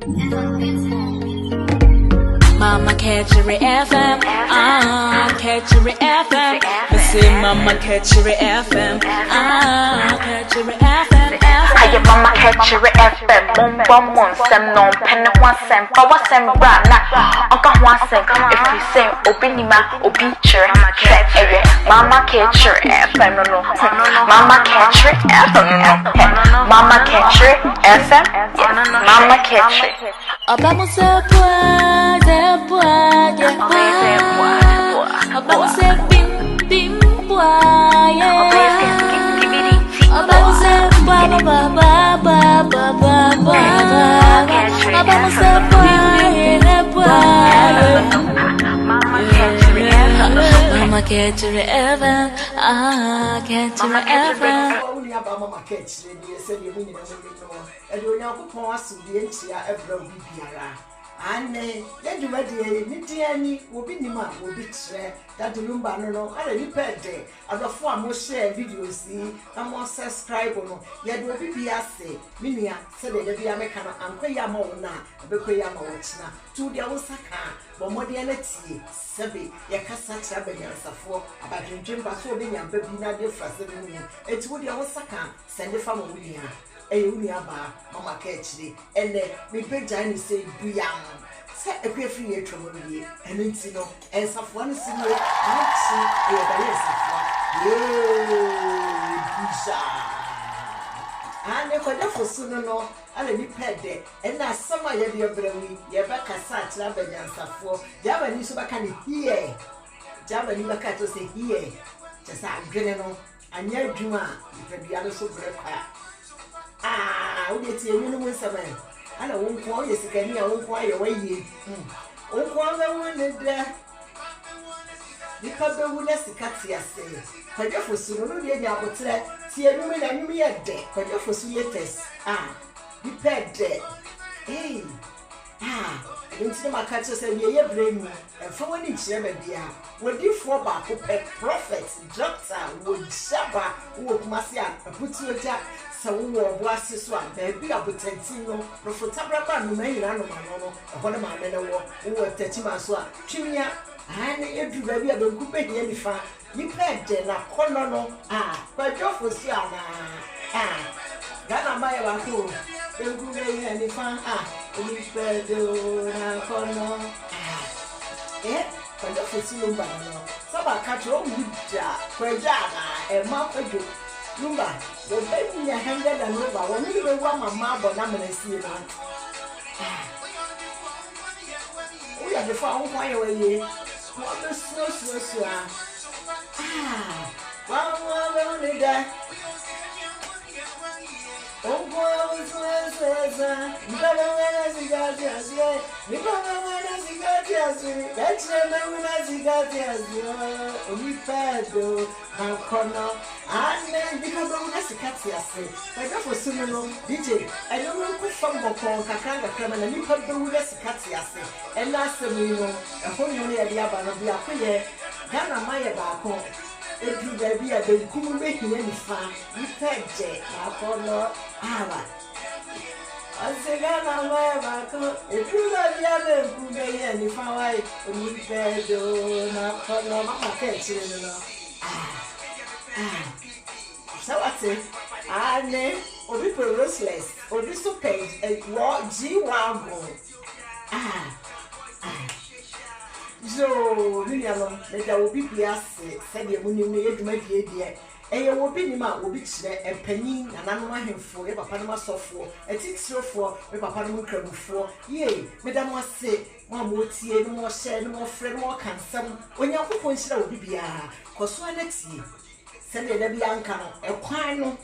Mama kyr3 FM, kyr3 FM. Me say Mama kyr3 FM, kyr3 FM. I am Mama kyr3 FM. Mon sem non pen one sem, power sem brana. Uncle one sem. If you say obinima, obiture, Mama kyr3 FM no. Mama kyr3 FM no. Mama kyr3 FM. Mama kyr3. Abamo se Abamo se bim boy, Abamo se ba. Abamo se Mama kyr3 FM, kyr3 FM. Mama kyr3 said you win and you now put to the entire ever biara. And then you ready, Nidiani will be Nima, will be that the Lumba no, I really paid day. As a form more share videos, see, and more subscribe on. Yet will be Biase, Minia, said the American and Koyamona, Bekoyama Watchna, to the Osaka, but more the Alexi, Sebi, Yakasa Chabanians of about Jim Basobi and Babina de Frasini. It's would the Osaka, send the family. Uniaba, Mama kyr3, and then we pay Johnny say, Buyam. Set a queer free trouble, and it's no, and some one is in the action, and if I never sooner no, I'll be paid there, and now some of your brain, your back as such, Labanians for Javanese Bacani here. Javanese Bacato say here, just I'm general, and your Juma, if I be other so great. We get you know seven. I don't call you again, I won't call your way. Oh, call the one because the woman is a cat, say. But you for soon, you are see a woman and me a day, but you for sweetest. You paid dead. Hey, into my catcher said, ye bring me, and for one inch ever dear. Would you for back who pet prophets, doctor, would Shabba, would Marcia, put you a jack. So we were blessed one, baby, I put 10 Profitable, no man, no, one of my men who were 30 months. Chimia, and you do baby, I don't go back any fun. You paid then a corner, but your for Siana. Gana my wako, you go back any fun. We paid a corner. But your for Silumba. Some are catch your Quajana, and Mark Lumba, the baby a hundred and over. When you were one, my marble, I'm going to see it. We are the phone quite away. What the so. One only that. Oh, boy, that's and then because of the cat, I go for Suno, DJ. I don't know who from Boko, Kakanga, and you put the West cat, and last you know, a whole new idea about the Apuye, Ghana Maya Bako. If you baby, I don't come making any fun. You can't say, I follow Ava. I say, Ghana Maya Bako. If you love the other, who may any fun, you can't do not follow my catch. So I say, and Obi Restless, Obi so paid a raw G wagon. So, William, there will be Piasse, said the moon you made my dear. And you will be Nima, will be a penny, and I'm not him for a Panama software, a 6 for a Panama crumb for. Yea, Madame was say, one would see no more share, no more friend, more cancer. When your point will be a cause one next year. Send the Bianca, a quino.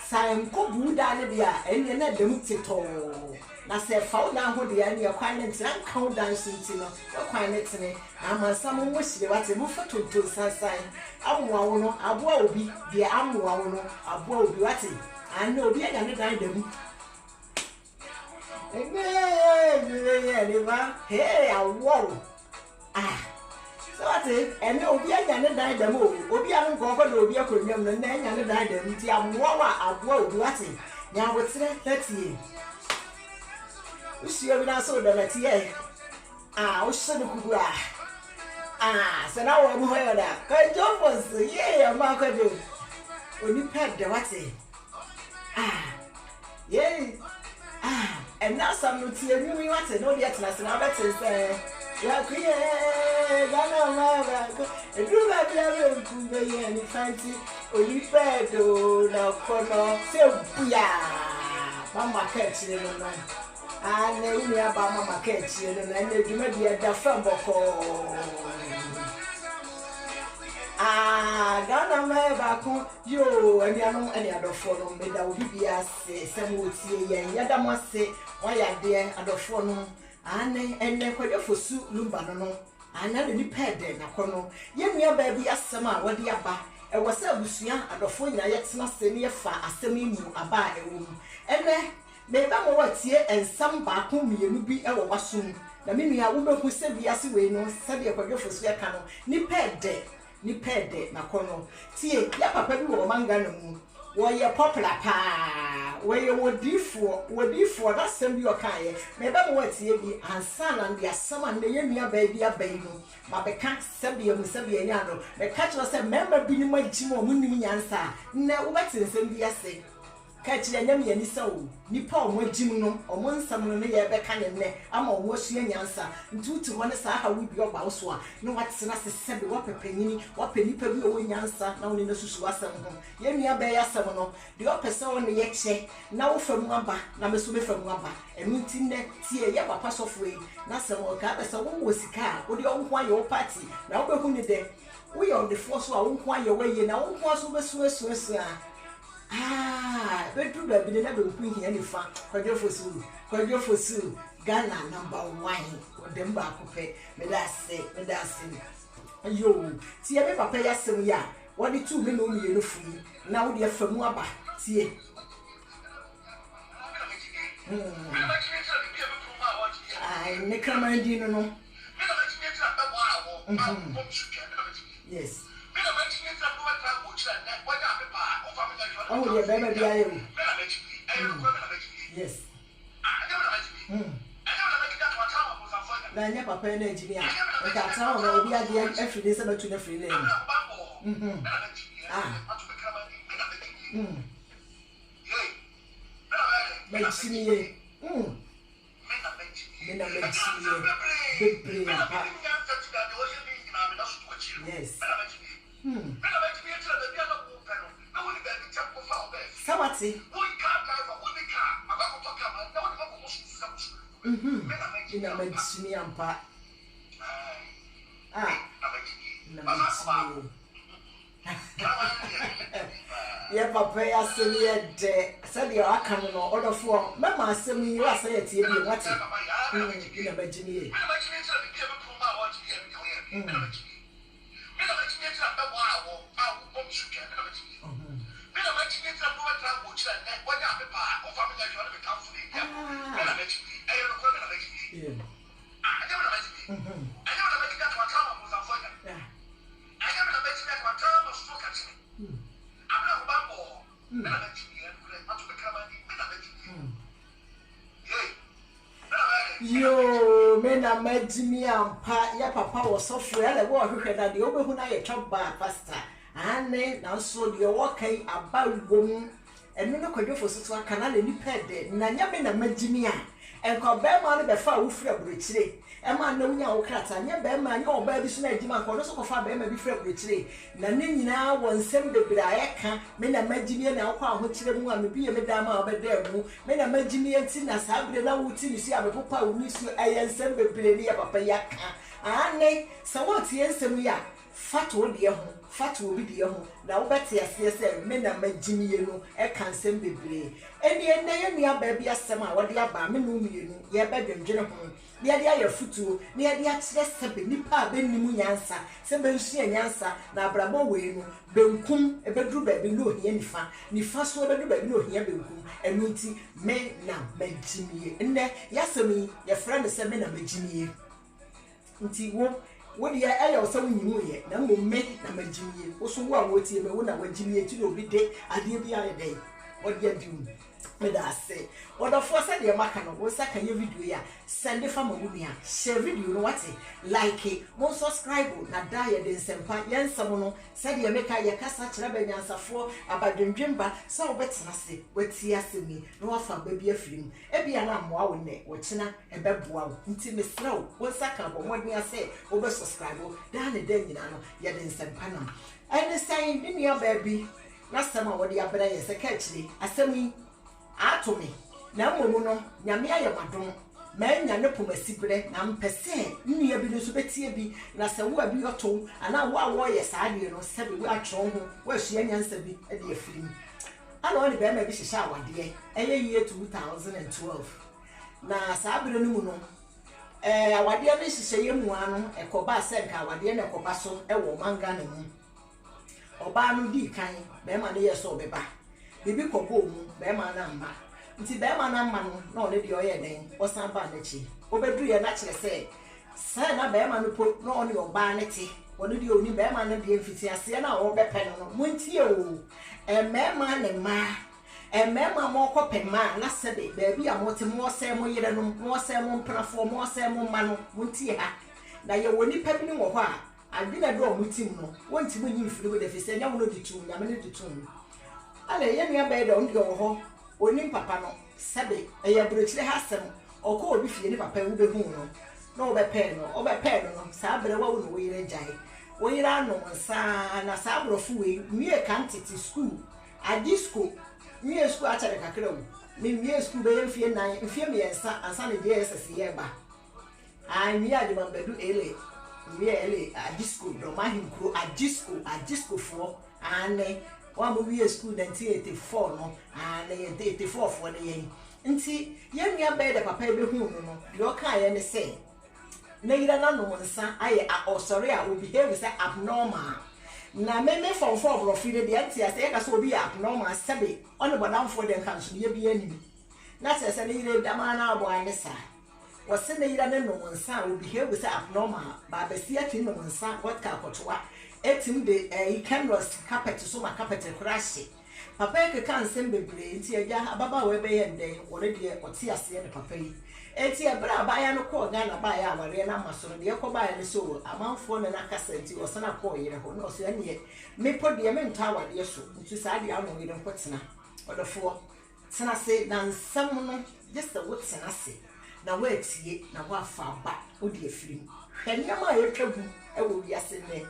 Sam ko buda ne bia enne na dem tito na se fa na ho de ane kwan ne tran count dance ntino kwan ne tene ama sam mo hire wate mo foto to sansan amwa wo no aboa obi de amwa wo no aboa obi wate ane obi aga ne dan dem hey awo so wate ene obi aga ne dan dem obi anu ko ko do obi akonwam no na anya ne dan dem ti amwa wa aboa obi wate nya wotre 30 usuo bi na so do na tie o so no kugu so na wo mo hoyo da ka jofos ye ma ka do oni pet de wate ye and now some no tie mi wate no dey tena se na betin say ya kuye gana ma ba ko edu ba bia be nkunga ye ni fanti oni pet do na kono se buya mama kyr3 no na na uni aba mama kyr3 no na na dwuma dia da fam boko Ghana me baako yo aniano ani adofo no me da obi bia se mo tie yen yada mo ase waya de adofo no ene kwadefo su lumba no ana ni pede na kono yemia ba bi asem a wode aba e wo se abusua adofo nya yetena se ne fa asem imu aba ewo mu ene me ba mo watie ensam baako mienu bi e wo wasum na me nua wo behu se bia se we no se de kwadefo su eka no ni pede na kono tie ya papa bi wo manga na mu wo ye popular pa wo ye wodifo da sem bi okaye me ba mo watie bi ansa na ndi asama na ye nua ba bi abai no ma be ka sebia nya no me ka tro se member bi ni magyimo mu nim nyansa na wo betensem bi ase kyr3 nyam ye ni sawo nipa o magyim no o mo nsam no ye be ka ne ama o wasua nyansa ntutu ho ne sa ha wi bi oba so a no watena se sebe wapepanyini wapenipa bi o nyansa na woni na susu wasam ho ye nua be ya sam no de opese wo ne ye che na wo famu aba na me so be famu aba enu ntinne tie ye papa sofwe na sam o ka be se wo wo sika wo de o ho aye wo party na wo be hu ne de wo ye on the force wo ho aye wo ye na wo ho so be so bedu ba bi na be ku hia ni fa kwadwofo su Ghana #1 odem ba akopɛ me da se ayo tie me papa ya sem ya wodi tu me no miye no fui na wodi afamu aba tie ne kamandi no yes oh yeah baby bia you yes na nya papa na engineer e ka tawo na obi ade afide se batu na free lane magyimi3 bebre apa yes Sawati nnim ampa nnim ye papa ya semi de said you are coming no order for mama semi you are say tie bi what nnim yo me na magyimi ampa ya papa wo software le wo hwehwe da de obehu na ye twa pastor ane na so de wo kai abawom enu no kwadwofo so aka na le nipa de na nya me na magyimi a enko be ma no be fa wo fira burochire e ma na wunya wo krata nya be ma nya oba bi so na adwuma ko no so ko fa be ma bi fira burochire na ne nyina wo nsem de bira yeka me na magyimi na akwa ahochire mu a me bi ye me da ma obeda mu me na magyimi enti na sabre na wo ti ni si abepopa wo ni su ayensem bebre ni ya papa yaka ane sawo ti ensem ya fato de ho fato obi de ho na wo bete ase se me na magyimi no e kan sem bebre eni ene ye nua ba bi asem a wo de aba me no mienu ye ba dwendwene ho ne de aye futuo ne de akire sebe nipa ba nimu nyansa se be nsu nyansa na abrabo we no benkum e bedru ba bi no hia nifa so e bedru ba bi no hia benkum enu nti me na magyimi enne yasemi ye friend se me na magyimi nti wo de ayo so nyimu ye na mo me na magyimi wo so wo a wo tie me wo na magyimi ti no bi de ade bi aye dey odi adum me da say odo for say de maka no wo saka ye video ya send fa magunia share video no what like it mo subscribe na da ye de nsempa ye nsam no say de meka ye kasa kira ba nyansafo abadwendwemba so wo betena se wati asemi no afa ba bi afirim e bia na moa wo ne wo kina e beboa wo nti mesra wo saka bo modni ase wo be subscribe da ne da nyina no ye de nsempa na and say ni nia baby na sama wo de abra ye se kyr3 asemi atomi na momu no nyame aye madom ma nya ne pomasibre na mpese nnua bi no so betie bi na se wo abi oto ana wo ye saade no se bi wo atwo ho wo ahia nyansa bi e de afirim ana oni be ma bi hihya awade eye year 2012 na saabere no mu no awade no hihye ye mu ano ekoba se nka awade na ekoba so e wo manga na mu oba no di kan be ma ne ye so beba bibi kogo mu be ma na mma nti be ma na mma no na ole de oye den osan ba na chi obedu ye na kire se na be ma no po na oni oba ne ti oni de oni be ma na de mfiti ase na wo be pe no muntie o me ma ne ma me ma mo ko pe ma na se be bi a mo te mo se mo yire no mo se mo mprafo mo se mo ma no muntie ha na ye woni pa bi ni wo ho a adina do mutim no wonti mo nyi firi wo de fise nya wo no ditum nya me ne ditum ale ye nua be de on de wo ho oni papa no sebe eya brochire hasem okọ obi fie ni papa wo be hu no na wo be pe no sa bere wa wo no wo yire jai wo yire ano nsa na sa brofu we mie kantiti school a disco mie school a chere kakra wo mie school be mfie nan mfie me ensa ansa ne DSS ye ba ai mie ade mambedu ele a disco do mahinkro a disco for ane wa mo wie school 1984 no and 84 for the yen nti ye nua be de papa be hu no de o kan ye ne say na yira na no nsa aye sorry a we behave say abnormal na me from for brofide de anti ase ye ka so obi abnormal sebe on bodam for dem kan so ye bi anim na se ne yira da ma na abo ane sa wose ne yira ne no nsa we behave say abnormal ba be sia ti no nsa what ka kotoa etim de kyr3 carpet so ma carpet crash papa e kan sem bebre nti agya ababa we be yende wore de ote ase ne papa yi enti abra abaya no ko ga na baya aware na maso de ko baya ne so amanfo ne na kasa nti osana ko yire ho no so ya ne me podie me nta awade so nti sa de anu yire ko tena odofo tena se na nsam no just the what tena se na wa tie na wa fa ba odi afirim hwanyama ye twagu e wo wiase ne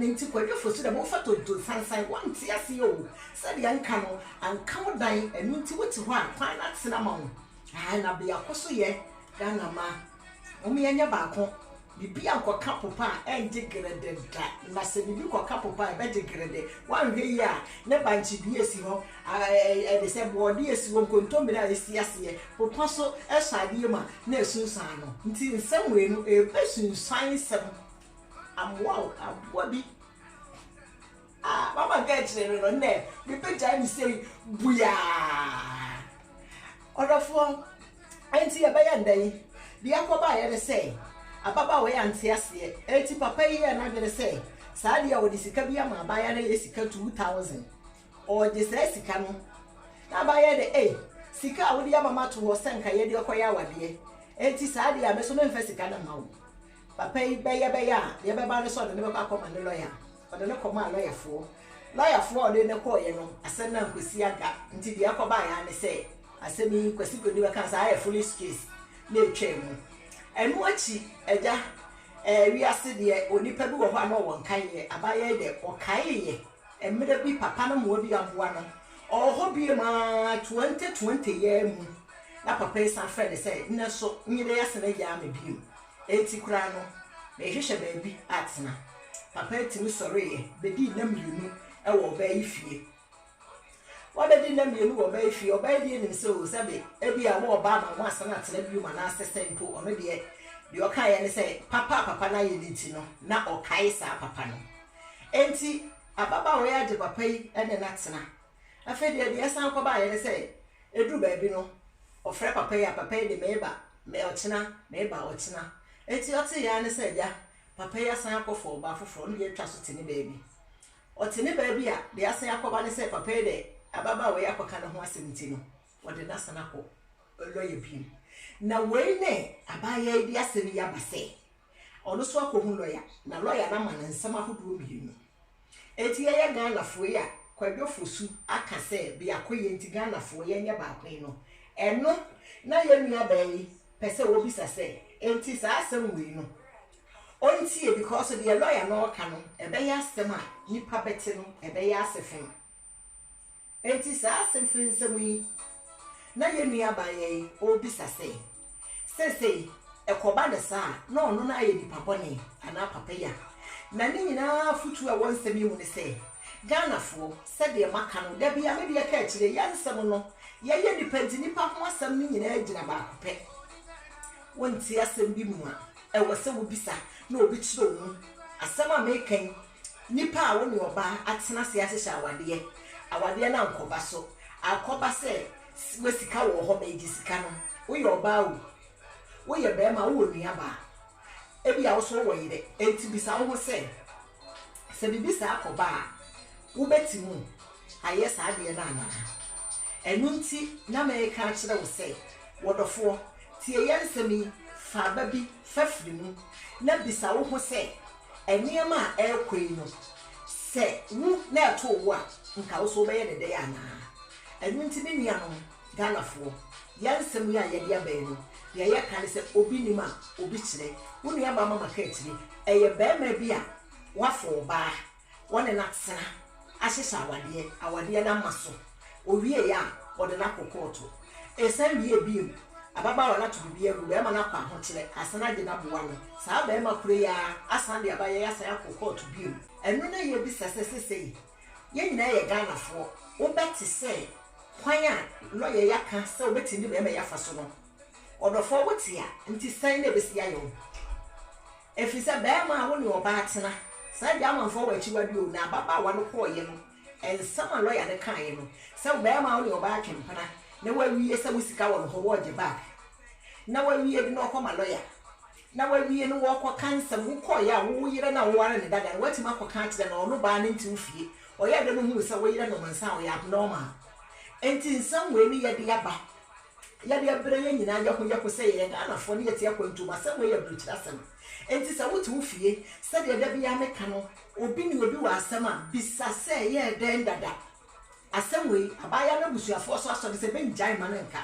nti kwadwo fosu da mo fato do sansan wanti ase yo sade anka no anka mo dan enu nti woti ho a kwan na tsena ma wo na bia koso ye gana ma o me nya ba ko bibi ankoka popa enje grede da na se bibi koka popa be je grede wan hwe yi a ne banchi bi esi ho de se body esi ho kontombe na esi ase popa so esade ma na esunsan no nti nsamwe no e besunsan sem amwa abwabi mama kyr3 no ne me peja mi say buya odofo enti ya baya ndai bi akoba ya de say ababa we anti ase enti papa yi ya na de say sa dia wodi sika bi ama baya na sika 2000 o de say sika no na baya de sika wodi ya mama to ho senka ye de koya wade enti sa dia me so me mfa sika na mawo papa yi beya ye beba ne so de ne be akoma ne lawyer o de ne koma lawyer fo de ne ko ye no asen na nkosi aga nti de akoba ya ne say asemi kwasi ko ni be kan sa foolish case na etwem enu achi eja wi ase de onipa bi wo ho na wo nkan ye abaye de o kan ye emre bi papa no mo bi amboa no o ho bi ma 2020 ye mu na papa isa friend say nne so nyire ya se na ya me bi enti kura no me hwehwe baabi atena papa etimi sori ye bedi na mienu e wo ba ifie wa bedi na mienu wo ba ifie oba die nim se o sabe e bi a wo ba ma mo asana atena bi ma na asese mpo ono de o kan ye ne se papa na ye nti no na o kai sa papa no enti ababa wo ya de papa yi ene na tena afa de san ko ba ye ne se edu baabi no o fre papa ya papa de meba me ochina meba ochina eti ote ya ne se ja papa ya san akofo ba foforo no ye twa so tene baabi o tene baabi a de asan akoba ne se papa de ababa we akoka no ho asɛmti no wode nasana ko lawyer bi na we ne abaya di asɛm ya base ono so akohu lawyer na lawyer na ma nsɛm ahodo bienu eti ye Ghana fo ya kwadwofo su aka sɛ bi akoye nti Ghana fo ye nya ba akwen no eno na ye nua bayi pese wo bisa sɛ enti sa asɛm we no ontie because the lawyer no ka no ebe ya asɛm a nipa bete no ebe ya asɛfem enti sa asɛm finsɛm yi na ye nua bayi o bisa sɛ sese ekoba de sa na ono na aye nipa bɔne ana papa ya na ne nyina futu a wonsɛm yi mu ne sɛ Ghana fo sɛ de maka no da bia me de ka akyire ya nsɛm no ye nipa nti nipa ho asɛm ne nyina agyina ba akopɛ wonti asɛm bi mu a ɛwɔ sɛ wo bisa na obi kyerɛ wo asɛm a mekan nipa a wo ne oba atena se ahyehyɛ awade na nkoba so akoba sɛ we sika wo ho be sika no wo yɛ oba wo wo yɛ be ma wo nua ba ebi a wo so wo yire enti bisa wo ho sɛ bibi sa akoba a wo betimu ayɛ saa de na ana enu nti na meka kyerɛ wo sɛ wodofo tie yɛnsɛmi fa ba bi fafiri mu na bisa wo ho sɛ eniema a ɛkɔi no sɛ wu na ɛto wo a nka wo so bɛyɛ de de ana enu nti ne nua no Ghana fo yɛnsɛmi a yɛde aban no ya yɛ kan sɛ obi nima obi kyerɛ wo nua ba mama kyr3 ɛyɛ bɛɛma bi a wafo ba wone na tsena ahyehyɛ awade na maso owie ya wode na kokoto esan wie biem ababa wala to bibia gu bɛɛma na kwa ho kyerɛ asana de na boa no saa bɛɛma kure ya asan de abaye ya sa kokoto biem ɛno na yɛ bi sɛsɛsɛsɛ yɛ nyina yɛ Ghana fo wo bɛte sɛ kwan a lawyer ya ka sɛ wo bɛti ndi bɛɛma ya fa so no odofo wotia nti san na besi ayo efisa bɛɛma wo ne oba atena sa dia manfo wa akyi wadi o na baba wa no koye no ensama lawyer ne kan ye no sɛ bɛɛma wo ne oba atwempana na wawie sɛ wo sika wo no ho wo gye back na wawie bi na okoma lawyer na wawie no wo kɔ kansa wo koye a wo yire na wo are ne daga no watima kɔ kan kyerɛ na ɔno ba ne nti ufie ɔyɛ de no hu sɛ wo yire no mansa wo ya abnormal enti nsam we ni ye de aba ya de abre ye nyina ya ho sɛ ye Ghana fo ne yete akwantu ma sɛ we ya brukyira sɛm enti sɛ wotu ufie sɛ de da bia meka no obi ni obi wa asɛm a bisa sɛ ye den dada asɛm we abaya na busuafo so asɔ de sɛ benjai manenka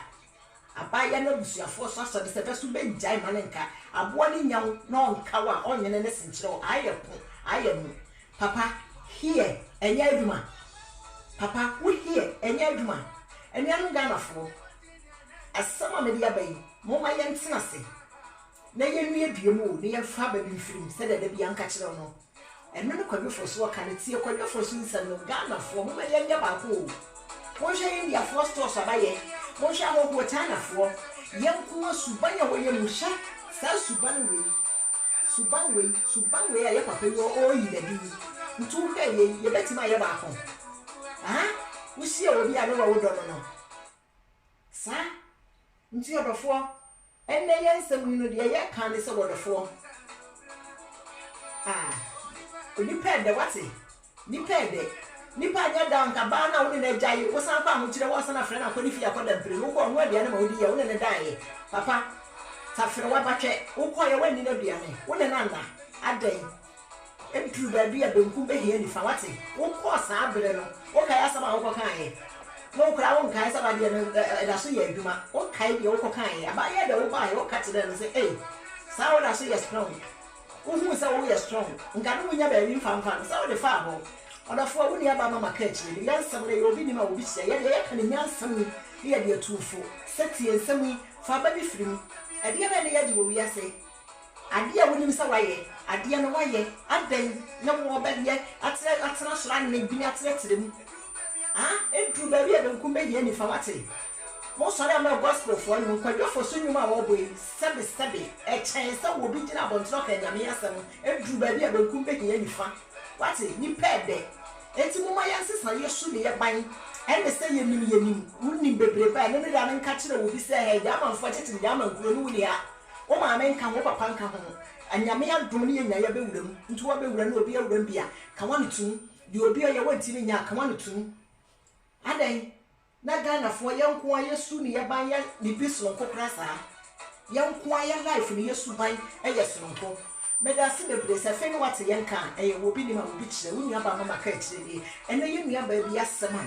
abaya na busuafo so asɔ de sɛ besu benjai manenka aboa ni nyaw na onka wa onyene ne senkyerɛ ayɛ mu papa here enye adwuma papa wo here enye adwuma enya no Ghana fo asama me dia bayi moma yɛntena se na yɛnua duemu ne yɛfa ba bi mfirim sɛ da bia nka kyerɛ no ɛno ne kwadwofo so ka ne tie kwadwofo so nsɛm no Ghana fo moma yɛnya baako o monhwɛ India fo store so abayɛ monhwɛ ahɔho China fo yɛnko suban a wɔyɛ mu hya saa suban wei a yɛ papa yi oyi da bi ntu hwɛ yɛ betima yɛ baako wo sie obi a ne wa wo dɔ no sa nti odofo enne yensem no de ye kan ne se odofo onipa de wate nipa anya down ka ba na wo ne gyae wo san kwa ho kire wo san afre na akoni fi akoda mpire wo ko no aduane ma odi ye wo ne daaye papa tafre wa batwe wo ko ye wani na aduane wo ne nanda adan edru ba bia benku behia ni fa wate wo ko sa abere no wo kai asaba wo ko kan ye no kra won kai saba de no da so ye adwuma o kai de o ko kan ya ba ye de wo ba ye o ka te de no say eh sa wo da so ye strong wo hu sa wo ye strong nka no nya ba wi famfa sa wo de fa ho odafo wo ni aba mama kyr3 ya nsam le obi ni ma obi hye ye de ye kan nya nsam ni ye de atufo seti nsam yi fa ba bi firim ade ya ne ye de wo wi ase ade a wonim sa waye ade no waye adan na wo ba ye atena sora ne bi atena tirem edru ba bia benkum be ye ni fa wate mo sori am gospel fo no kwadwofo so nwuma a wo boy sebe e chen sa wo bi gina abontro ka nyame asem edru ba bia benkum be ye ni fa wate ni pede enti mo ma yansesa yesu ne ye ban ene se ye nim wunni bebre ba ne da nka kire wo bi se he ya manfo tete ya mankuro no wuni a o ma men ka wo papa nka ho anyame adom ne ye nya ya be wuram nti wo be wuram no obi awuram bia ka wani tu di obi ye wanti ne nya ka wani tu adan na Ghana for yanko ayesu ni yaban ya ni bisno kokra saa yanko aye life ni yesu ban sonko medasi bebre se fe ni wate yanka obi ni ma obi kire wo nua ba mama kyr3 ni ene ye nua ba bi asema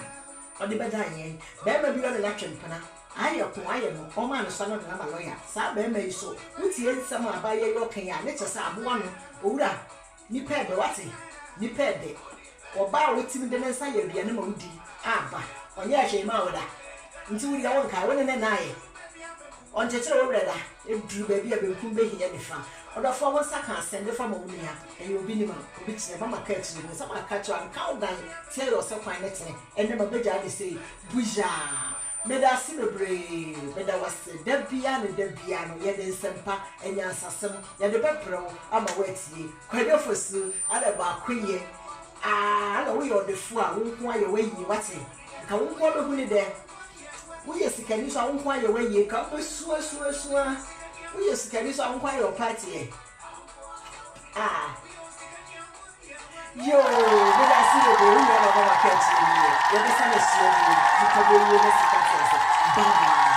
odi bedan yen be ma bi wona twempena aye ko aye no o ma no so no na ma lawyer sa be ma iso wutie nsem abaye yo kan ya ne kyesa aboa no owura ni pede wate ni pede oba wotimi de nsa ya aduane ma wudi aba onye ahwe ma woda nti wuri ya wonka wona ne nae on chechere wo breda eduru ba bi abenkum be hiya ni fa odofo won saka asende fa ma woni ya obi ni ma obi kire mama kyr3 ni sama kacho an kaudan tie yo se kwan ne tene enne ma beja de sei buja medasi bebre beda wase dabia no ye de nsempa enya asasem ye de bepro ama watie kwadefosu ada ba kwenye na wo yo de fu a wo nko aye wayi wate ka wo nko be hu ni de wo ye sikani so wo nko aye wayi ka wo suwa wo ye sikani so wo nko aye party yo medasi bebre wo yo ba kyr3 ye de sana sie ni ka bo ye na sikani bye.